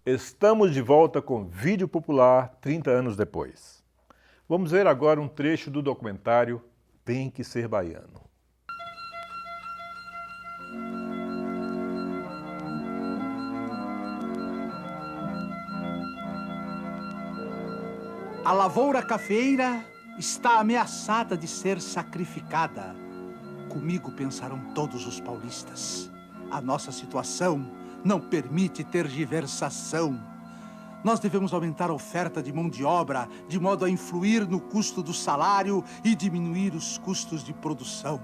Estamos de volta com Vídeo Popular 30 anos depois. Vamos ver agora um trecho do documentário Tem que Ser Baiano. A lavoura cafeeira está ameaçada de ser sacrificada. Comigo pensarão todos os paulistas. A nossa situação não permite tergiversação. Nós devemos aumentar a oferta de mão de obra de modo a influir no custo do salário e diminuir os custos de produção.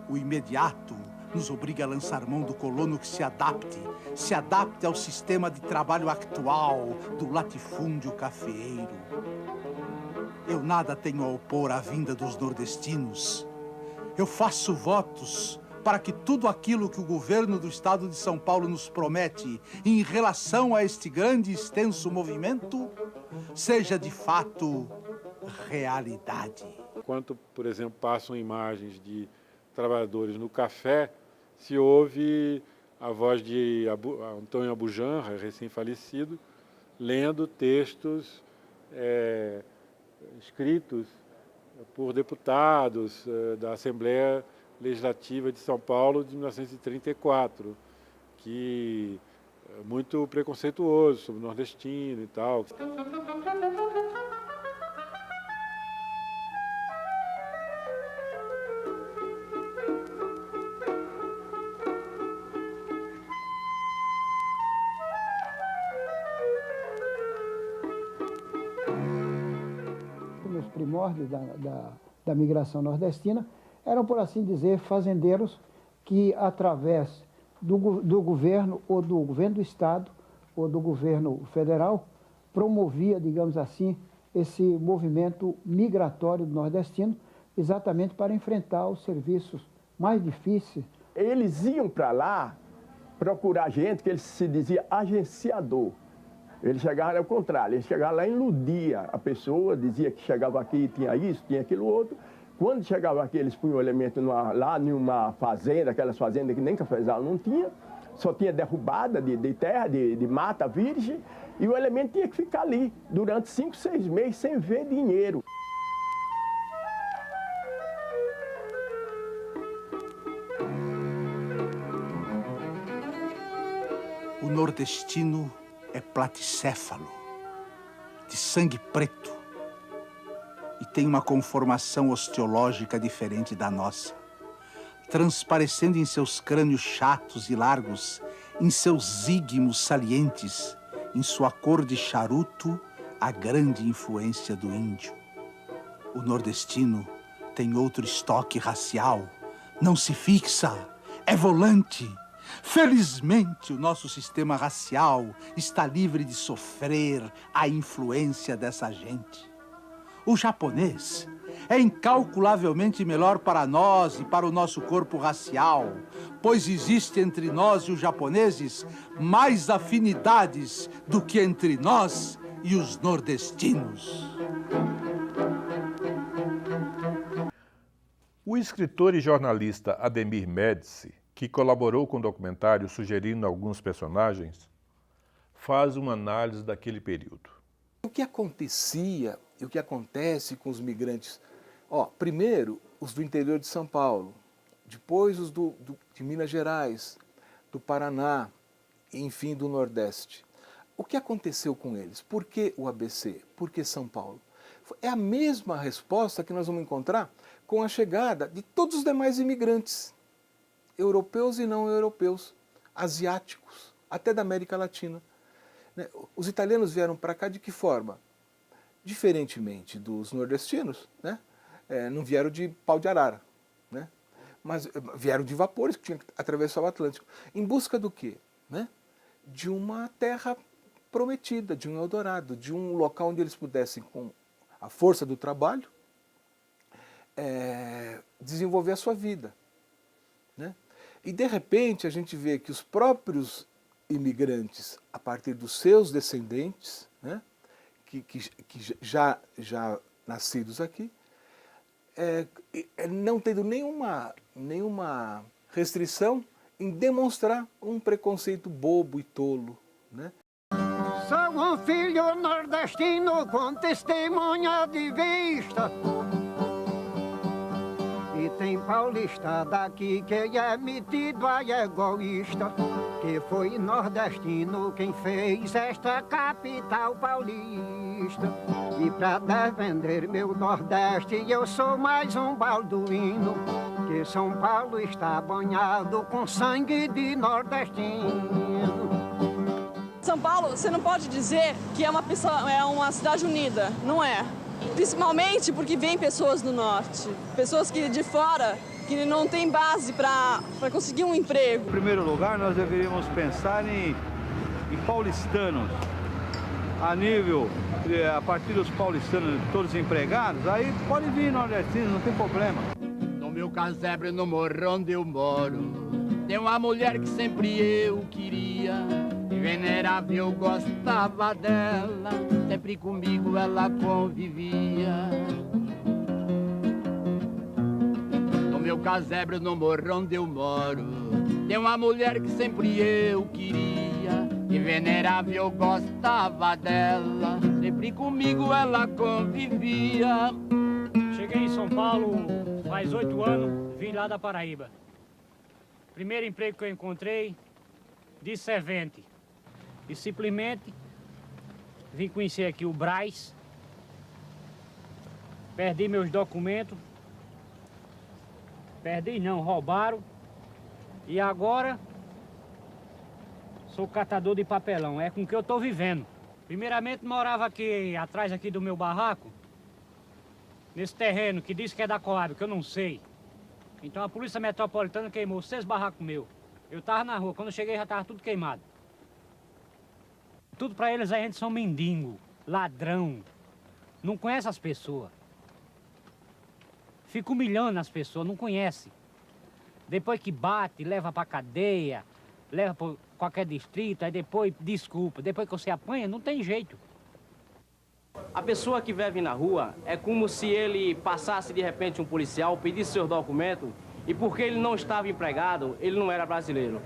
O imediato nos obriga a lançar mão do colono que se adapte ao sistema de trabalho actual do latifúndio cafeeiro. Eu nada tenho a opor à vinda dos nordestinos. Eu faço votos para que tudo aquilo que o governo do estado de São Paulo nos promete em relação a este grande e extenso movimento seja de fato realidade. Enquanto, por exemplo, passam imagens de trabalhadores no café, se ouve a voz de Antônio Abujamra, recém-falecido, lendo textos escritos por deputados da Assembleia Legislativa de São Paulo de 1934, que é muito preconceituoso sobre o nordestino e tal. Nos primórdios da migração nordestina, eram, por assim dizer, fazendeiros que, através do governo, ou do governo do Estado, ou do governo federal, promovia, digamos assim, esse movimento migratório do nordestino, exatamente para enfrentar os serviços mais difíceis. Eles iam para lá procurar gente que ele se dizia agenciador. Ele chegava, era o contrário, ele chegava lá e iludia a pessoa, dizia que chegava aqui e tinha isso, tinha aquilo outro. Quando chegava aqui, eles punham o elemento lá em uma fazenda, aquelas fazendas que nem cafezal não tinha, só tinha derrubada de terra, de mata virgem, e o elemento tinha que ficar ali durante 5, 6 meses sem ver dinheiro. O nordestino é platicéfalo, de sangue preto, e tem uma conformação osteológica diferente da nossa, transparecendo em seus crânios chatos e largos, em seus ígmos salientes, em sua cor de charuto, a grande influência do índio. O nordestino tem outro estoque racial, não se fixa, é volante. Felizmente, o nosso sistema racial está livre de sofrer a influência dessa gente. O japonês é incalculavelmente melhor para nós e para o nosso corpo racial, pois existe entre nós e os japoneses mais afinidades do que entre nós e os nordestinos. O escritor e jornalista Ademir Médici, que colaborou com o documentário sugerindo alguns personagens, faz uma análise daquele período. O que acontecia e o que acontece com os migrantes? Primeiro, os do interior de São Paulo, depois os de Minas Gerais, do Paraná, e, enfim, do Nordeste. O que aconteceu com eles? Por que o ABC? Por que São Paulo? É a mesma resposta que nós vamos encontrar com a chegada de todos os demais imigrantes, europeus e não europeus, asiáticos, até da América Latina. Os italianos vieram para cá de que forma? Diferentemente dos nordestinos, né? Não vieram de pau de arara, né? Mas vieram de vapores que tinham que atravessar o Atlântico. Em busca do quê? Né? De uma terra prometida, de um Eldorado, de um local onde eles pudessem, com a força do trabalho, desenvolver a sua vida. Né? E, de repente, a gente vê que os próprios imigrantes, a partir dos seus descendentes, né, que já nascidos aqui, não tendo nenhuma restrição em demonstrar um preconceito bobo e tolo. Né? um filho nordestino com testemunha de vista. E tem paulista daqui que é metido a egoísta, que foi nordestino quem fez esta capital paulista. E pra defender meu Nordeste eu sou mais um balduíno, que São Paulo está banhado com sangue de nordestino. São Paulo, você não pode dizer que é uma cidade unida, não é. Principalmente porque vem pessoas do norte, pessoas que de fora, que não tem base para conseguir um emprego. Em primeiro lugar, nós deveríamos pensar em paulistanos, a partir dos paulistanos todos empregados, aí pode vir nordestinos, não tem problema. No meu casebre, no morro onde eu moro, tem uma mulher que sempre eu queria, venerável, eu gostava dela, sempre comigo ela convivia. No meu casebre, no morro onde eu moro, tem uma mulher que sempre eu queria, e venerável, eu gostava dela, sempre comigo ela convivia. Cheguei em São Paulo faz 8 anos, vim lá da Paraíba. Primeiro emprego que eu encontrei, de servente. E simplesmente vim conhecer aqui o Brás, perdi meus documentos, perdi não, roubaram, e agora sou catador de papelão, é com que eu estou vivendo. Primeiramente morava aqui, atrás aqui do meu barraco, nesse terreno que diz que é da Coab, que eu não sei. Então a Polícia Metropolitana queimou 6 barracos meus. Eu estava na rua, quando eu cheguei já estava tudo queimado. Tudo para eles a gente são mendigo, ladrão, não conhece as pessoas. Fica humilhando as pessoas, não conhece. Depois que bate, leva para cadeia, leva para qualquer distrito, aí depois desculpa. Depois que você apanha, não tem jeito. A pessoa que vive na rua é como se ele passasse de repente um policial, pedisse seus documentos, e porque ele não estava empregado, ele não era brasileiro.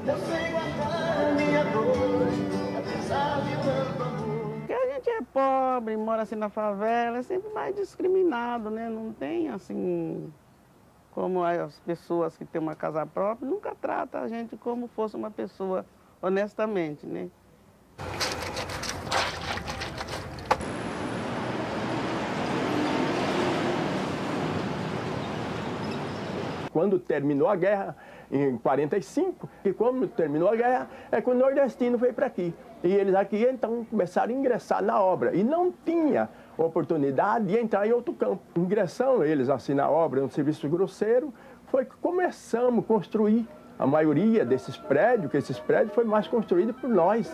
Eu sei guardar minha dor, apesar de tanto amor. Porque a gente é pobre, mora assim na favela, é sempre mais discriminado, né? Não tem assim, como as pessoas que têm uma casa própria, nunca trata a gente como fosse uma pessoa honestamente, né? Quando terminou a guerra, em 45, e quando terminou a guerra, é quando o nordestino veio para aqui. E eles aqui, então, começaram a ingressar na obra. E não tinha oportunidade de entrar em outro campo. Ingressando eles assim na obra, no serviço grosseiro, foi que começamos a construir a maioria desses prédios, que esses prédios foram mais construídos por nós.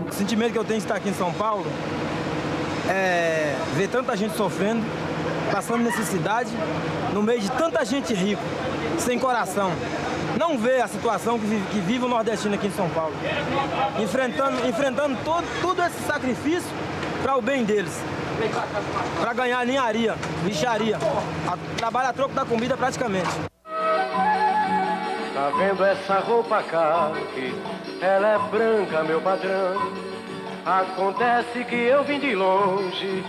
O sentimento que eu tenho de estar aqui em São Paulo é ver tanta gente sofrendo, passando necessidade, no meio de tanta gente rica, sem coração. Não ver a situação que vive o nordestino aqui em São Paulo, enfrentando todo esse sacrifício para o bem deles, para ganhar ninharia, bicharia, trabalha a troco da comida praticamente. Tá vendo essa roupa caque? Ela é branca, meu patrão. Acontece que eu vim de longe,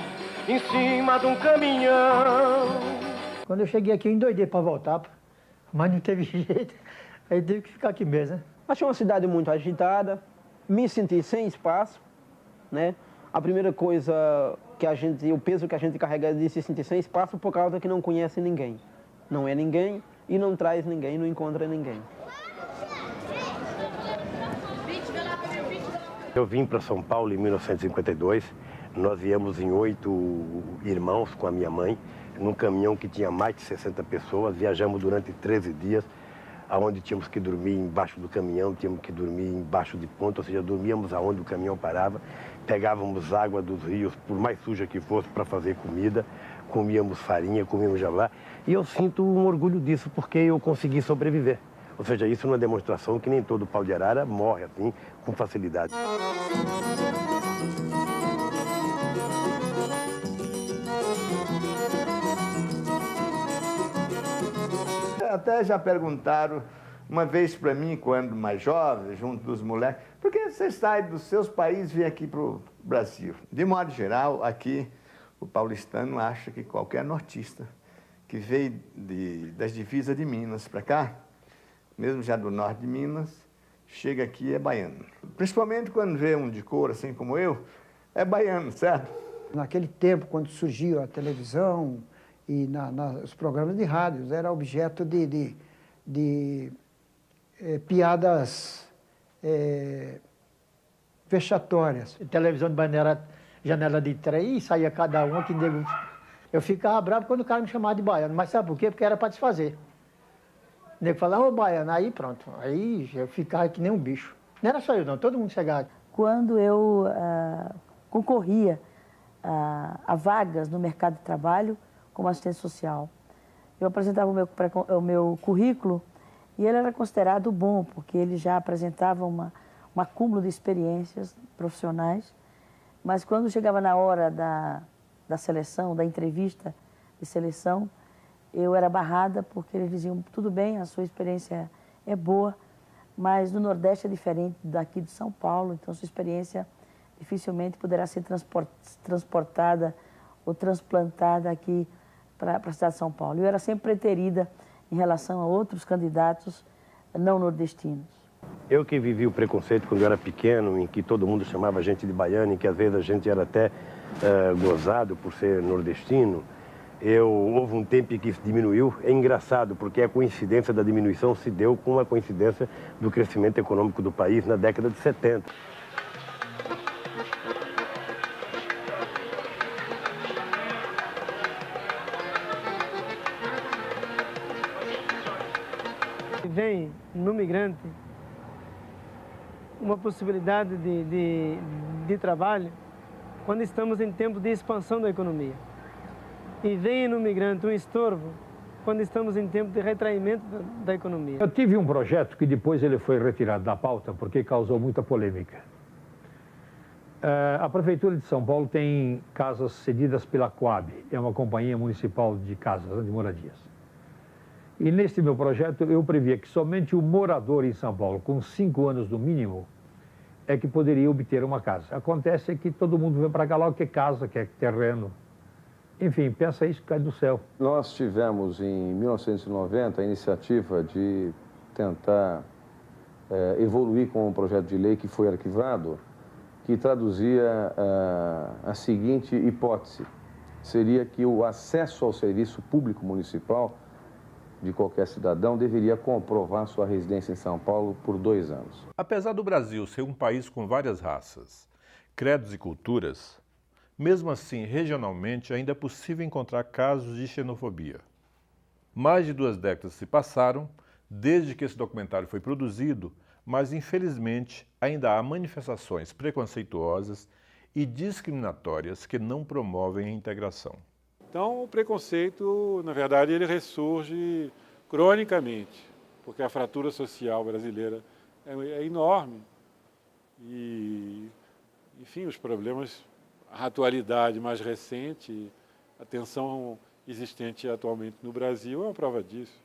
em cima de um caminhão. Quando eu cheguei aqui, eu endoidei para voltar, mas não teve jeito. Aí tive que ficar aqui mesmo, né? Achei uma cidade muito agitada, me senti sem espaço, né? A primeira coisa que o peso que a gente carrega de se sentir sem espaço por causa que não conhece ninguém. Não é ninguém e não traz ninguém, não encontra ninguém. Eu vim para São Paulo em 1952, nós viemos em 8 irmãos com a minha mãe, num caminhão que tinha mais de 60 pessoas, viajamos durante 13 dias, aonde tínhamos que dormir embaixo do caminhão, tínhamos que dormir embaixo de ponta, ou seja, dormíamos aonde o caminhão parava, pegávamos água dos rios, por mais suja que fosse, para fazer comida, comíamos farinha, comíamos jalá, e eu sinto um orgulho disso, porque eu consegui sobreviver. Ou seja, isso é uma demonstração que nem todo pau de arara morre assim, com facilidade. Até já perguntaram uma vez para mim, quando mais jovem, junto dos moleques, por que você sai dos seus países e vem aqui para o Brasil? De modo geral, aqui o paulistano acha que qualquer nortista que veio das divisas de Minas para cá, mesmo já do norte de Minas, chega aqui e é baiano. Principalmente quando vê um de cor, assim como eu, é baiano, certo? Naquele tempo, quando surgiu a televisão e os programas de rádios, era objeto de piadas vexatórias. Televisão de janela de trem, saía cada um que nego... Eu ficava bravo quando o cara me chamava de baiano, mas sabe por quê? Porque era para desfazer. O nego falava, ô baiano, aí pronto, aí eu ficava que nem um bicho. Não era só eu não, todo mundo chegava. Quando eu concorria a vagas no mercado de trabalho como assistente social, eu apresentava o meu currículo e ele era considerado bom, porque ele já apresentava um acúmulo de experiências profissionais, mas quando chegava na hora da seleção, da entrevista de seleção, eu era barrada porque eles diziam, tudo bem, a sua experiência é boa, mas no Nordeste é diferente daqui de São Paulo, então sua experiência dificilmente poderá ser transportada ou transplantada aqui para a cidade de São Paulo. Eu era sempre preterida em relação a outros candidatos não nordestinos. Eu que vivi o preconceito quando eu era pequeno, em que todo mundo chamava a gente de baiano, em que às vezes a gente era até gozado por ser nordestino, houve um tempo em que isso diminuiu. É engraçado, porque a coincidência da diminuição se deu com a coincidência do crescimento econômico do país na década de 70. Vem no migrante uma possibilidade de trabalho quando estamos em tempo de expansão da economia. E vem no migrante um estorvo quando estamos em tempo de retraimento da economia. Eu tive um projeto que depois ele foi retirado da pauta porque causou muita polêmica. A Prefeitura de São Paulo tem casas cedidas pela Coab, é uma companhia municipal de casas, de moradias. E neste meu projeto eu previa que somente o morador em São Paulo, com 5 anos no mínimo, é que poderia obter uma casa. Acontece que todo mundo vem para cá logo que casa, que é terreno. Enfim, pensa isso, cai do céu. Nós tivemos em 1990 a iniciativa de tentar evoluir com um projeto de lei que foi arquivado, que traduzia a seguinte hipótese. Seria que o acesso ao serviço público municipal de qualquer cidadão deveria comprovar sua residência em São Paulo por 2 anos. Apesar do Brasil ser um país com várias raças, credos e culturas, mesmo assim, regionalmente, ainda é possível encontrar casos de xenofobia. Mais de 2 décadas se passaram desde que esse documentário foi produzido, mas infelizmente ainda há manifestações preconceituosas e discriminatórias que não promovem a integração. Então, o preconceito, na verdade, ele ressurge cronicamente, porque a fratura social brasileira é enorme e, enfim, os problemas, a atualidade mais recente, a tensão existente atualmente no Brasil é uma prova disso.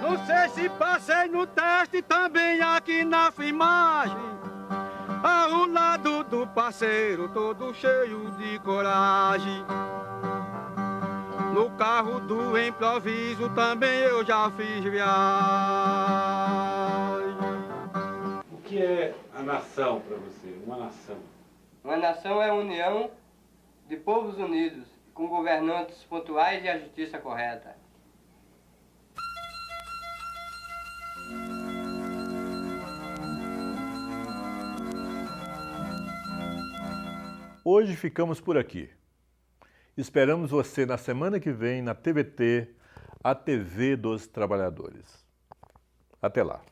Não sei se passei no teste também aqui na filmagem, ao lado do parceiro todo cheio de coragem. No carro do improviso também eu já fiz viagem. O que é a nação para você? Uma nação? Uma nação é a união de povos unidos, com governantes pontuais e a justiça correta. Hoje ficamos por aqui. Esperamos você na semana que vem na TVT, a TV dos Trabalhadores. Até lá.